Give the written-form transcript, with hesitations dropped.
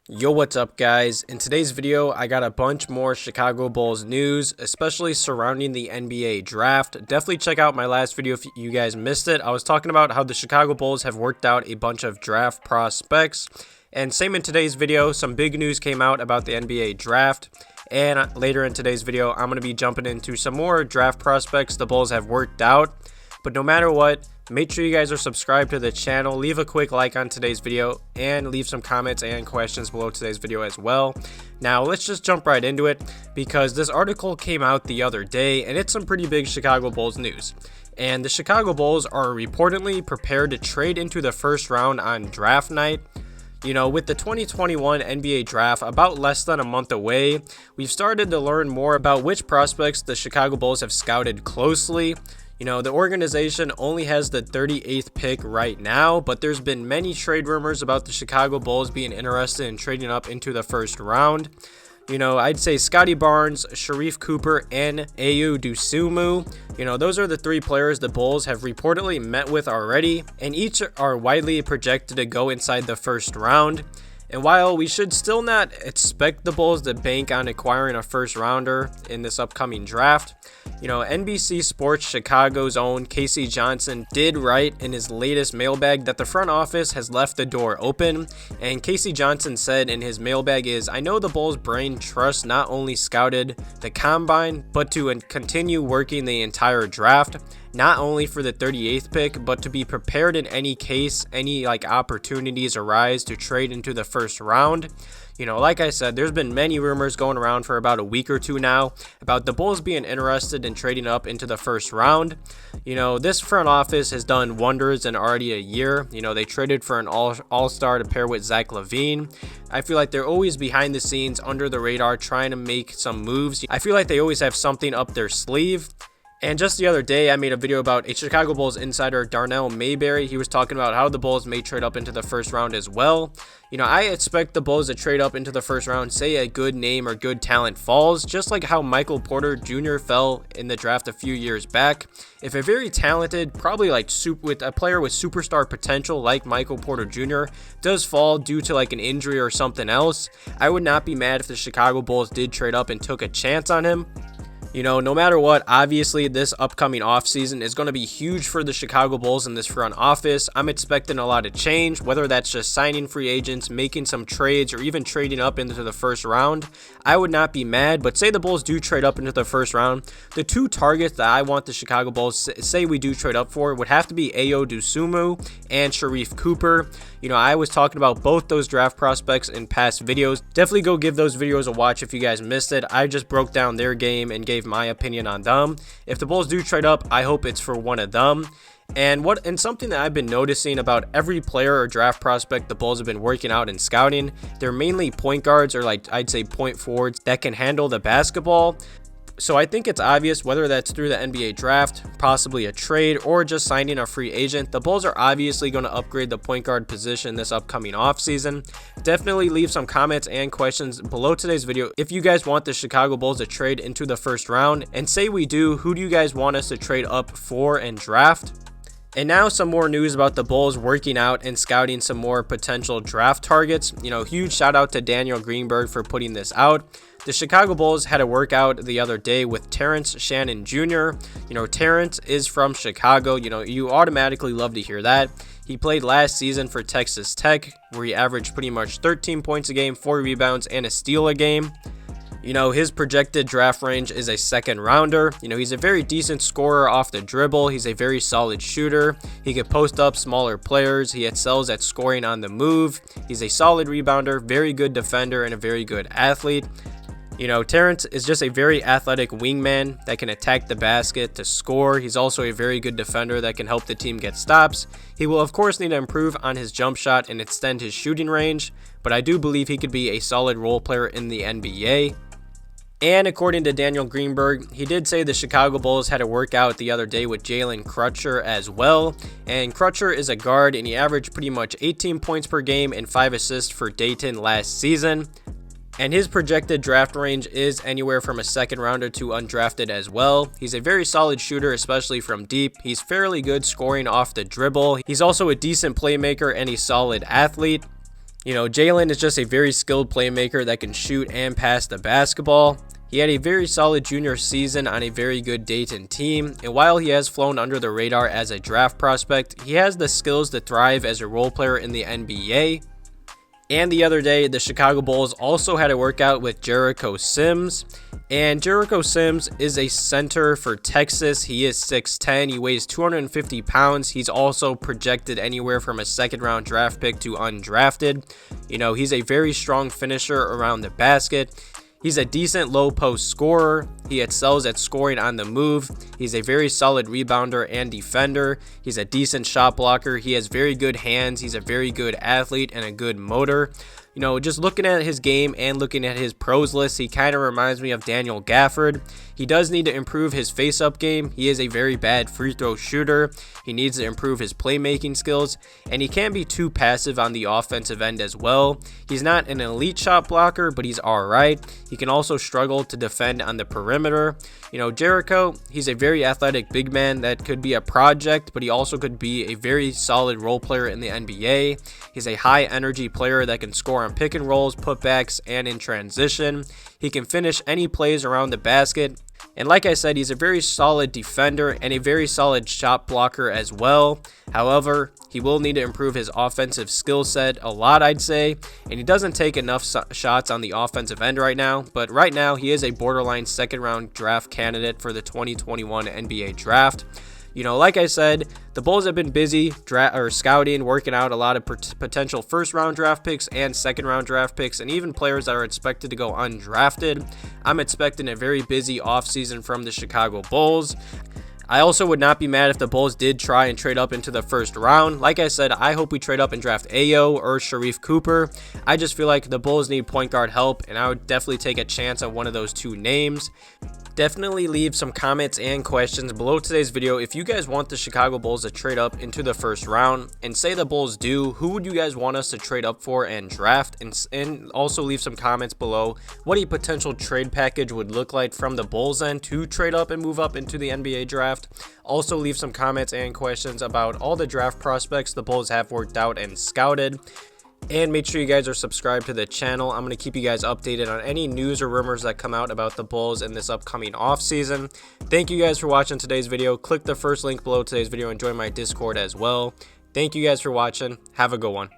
Yo, what's up guys? In today's video, I got a bunch more Chicago Bulls news, especially surrounding the NBA draft. Definitely check out my last video if you guys missed it. I was talking about how the Chicago Bulls have worked out a bunch of draft prospects. And same in today's video, some big news came out about the NBA draft. And later in today's video, I'm going to be jumping into some more draft prospects the Bulls have worked out. But no matter what, make sure you guys are subscribed to the channel, leave a quick like on today's video, and leave some comments and questions below today's video as well. Now, let's just jump right into it, because this article came out the other day, and it's some pretty big Chicago Bulls news. And the Chicago Bulls are reportedly prepared to trade into the first round on draft night. You know, with the 2021 NBA draft about less than a month away, we've started to learn more about which prospects the Chicago Bulls have scouted closely. You know, the organization only has the 38th pick right now, but there's been many trade rumors about the Chicago Bulls being interested in trading up into the first round. You know, I'd say Scotty Barnes, Sharife Cooper, and Dosunmu. You know, those are the three players the Bulls have reportedly met with already, and each are widely projected to go inside the first round. And while we should still not expect the Bulls to bank on acquiring a first rounder in this upcoming draft, you know, NBC Sports Chicago's own Casey Johnson did write in his latest mailbag that the front office has left the door open. And Casey Johnson said in his mailbag is, "I know the Bulls' brain trust not only scouted the combine, but to continue working the entire draft. Not only for the 38th pick, but to be prepared in any case any opportunities arise to trade into the first round." You know, like I said, there's been many rumors going around for about a week or two now about the Bulls being interested in trading up into the first round. You know, this front office has done wonders in already a year. You know, they traded for an all-star to pair with Zach LaVine. I feel like they're always behind the scenes, under the radar, trying to make some moves. I feel like they always have something up their sleeve. And just the other day, I made a video about a Chicago Bulls insider, Darnell Mayberry. He was talking about how the Bulls may trade up into the first round as well. You know, I expect the Bulls to trade up into the first round, say a good name or good talent falls, just like how Michael Porter Jr. fell in the draft a few years back. If a very talented, probably with a player with superstar potential like Michael Porter Jr. does fall due to an injury or something else, I would not be mad if the Chicago Bulls did trade up and took a chance on him. You know, no matter what, obviously this upcoming offseason is going to be huge for the Chicago Bulls in this front office. I'm expecting a lot of change, whether that's just signing free agents, making some trades, or even trading up into the first round. I would not be mad, but say the Bulls do trade up into the first round, the two targets that I want the Chicago Bulls, say we do trade up for, would have to be Dosunmu and Sharife Cooper. You know, I was talking about both those draft prospects in past videos. Definitely go give those videos a watch if you guys missed it. I just broke down their game and gave my opinion on them. If the Bulls do trade up, I hope it's for one of them. And something that I've been noticing about every player or draft prospect the Bulls have been working out and scouting, they're mainly point guards, or I'd say point forwards that can handle the basketball. So I think it's obvious, whether that's through the NBA draft, possibly a trade, or just signing a free agent, the Bulls are obviously going to upgrade the point guard position this upcoming offseason. Definitely leave some comments and questions below today's video if you guys want the Chicago Bulls to trade into the first round. And say we do, who do you guys want us to trade up for and draft? And now some more news about the Bulls working out and scouting some more potential draft targets. You know, huge shout out to Daniel Greenberg for putting this out. The Chicago Bulls had a workout the other day with Terrence Shannon Jr. You know, Terrence is from Chicago. You know, you automatically love to hear that. He played last season for Texas Tech, where he averaged pretty much 13 points a game, 4 rebounds, and a steal a game. You know, his projected draft range is a second rounder. You know, he's a very decent scorer off the dribble. He's a very solid shooter. He can post up smaller players. He excels at scoring on the move. He's a solid rebounder, very good defender, and a very good athlete. You know, Terrence is just a very athletic wingman that can attack the basket to score. He's also a very good defender that can help the team get stops. He will, of course, need to improve on his jump shot and extend his shooting range, but I do believe he could be a solid role player in the NBA. And according to Daniel Greenberg, he did say the Chicago Bulls had a workout the other day with Jalen Crutcher as well. And Crutcher is a guard, and he averaged pretty much 18 points per game and 5 assists for Dayton last season. And his projected draft range is anywhere from a second rounder to undrafted as well. He's a very solid shooter, especially from deep. He's fairly good scoring off the dribble. He's also a decent playmaker and a solid athlete. You know, Jalen is just a very skilled playmaker that can shoot and pass the basketball. He had a very solid junior season on a very good Dayton team, and while he has flown under the radar as a draft prospect, he has the skills to thrive as a role player in the NBA. And the other day, the Chicago Bulls also had a workout with Jericho Sims. And Jericho Sims is a center for Texas. He is 6'10". He weighs 250 pounds. He's also projected anywhere from a second-round draft pick to undrafted. You know, he's a very strong finisher around the basket. He's a decent low post scorer. He excels at scoring on the move. He's a very solid rebounder and defender. He's a decent shot blocker. He has very good hands. He's a very good athlete and a good motor. You know, just looking at his game and looking at his pros list, he kind of reminds me of Daniel Gafford. He does need to improve his face-up game. He is a very bad free throw shooter. He needs to improve his playmaking skills, and he can't be too passive on the offensive end as well. He's not an elite shot blocker, but he's all right. He can also struggle to defend on the perimeter. You know, Jericho, he's a very athletic big man that could be a project, but he also could be a very solid role player in the NBA. He's a high-energy player that can score on pick and rolls, putbacks, and in transition. He can finish any plays around the basket. And like I said, he's a very solid defender and a very solid shot blocker as well. However, he will need to improve his offensive skill set a lot, I'd say. And he doesn't take enough shots on the offensive end right now. But right now, he is a borderline second-round draft candidate for the 2021 NBA draft. You know, like I said, the Bulls have been busy scouting, working out a lot of potential first-round draft picks and second-round draft picks, and even players that are expected to go undrafted. I'm expecting a very busy offseason from the Chicago Bulls. I also would not be mad if the Bulls did try and trade up into the first round. Like I said, I hope we trade up and draft Ayo or Sharife Cooper. I just feel like the Bulls need point guard help, and I would definitely take a chance on one of those two names. Definitely leave some comments and questions below today's video if you guys want the Chicago Bulls to trade up into the first round, and say the Bulls do, who would you guys want us to trade up for and draft? And also leave some comments below what a potential trade package would look like from the Bulls end to trade up and move up into the NBA draft. Also leave some comments and questions about all the draft prospects the Bulls have worked out and scouted. And make sure you guys are subscribed to the channel. I'm going to keep you guys updated on any news or rumors that come out about the Bulls in this upcoming offseason. Thank you guys for watching today's video. Click the first link below today's video and join my Discord as well. Thank you guys for watching. Have a good one.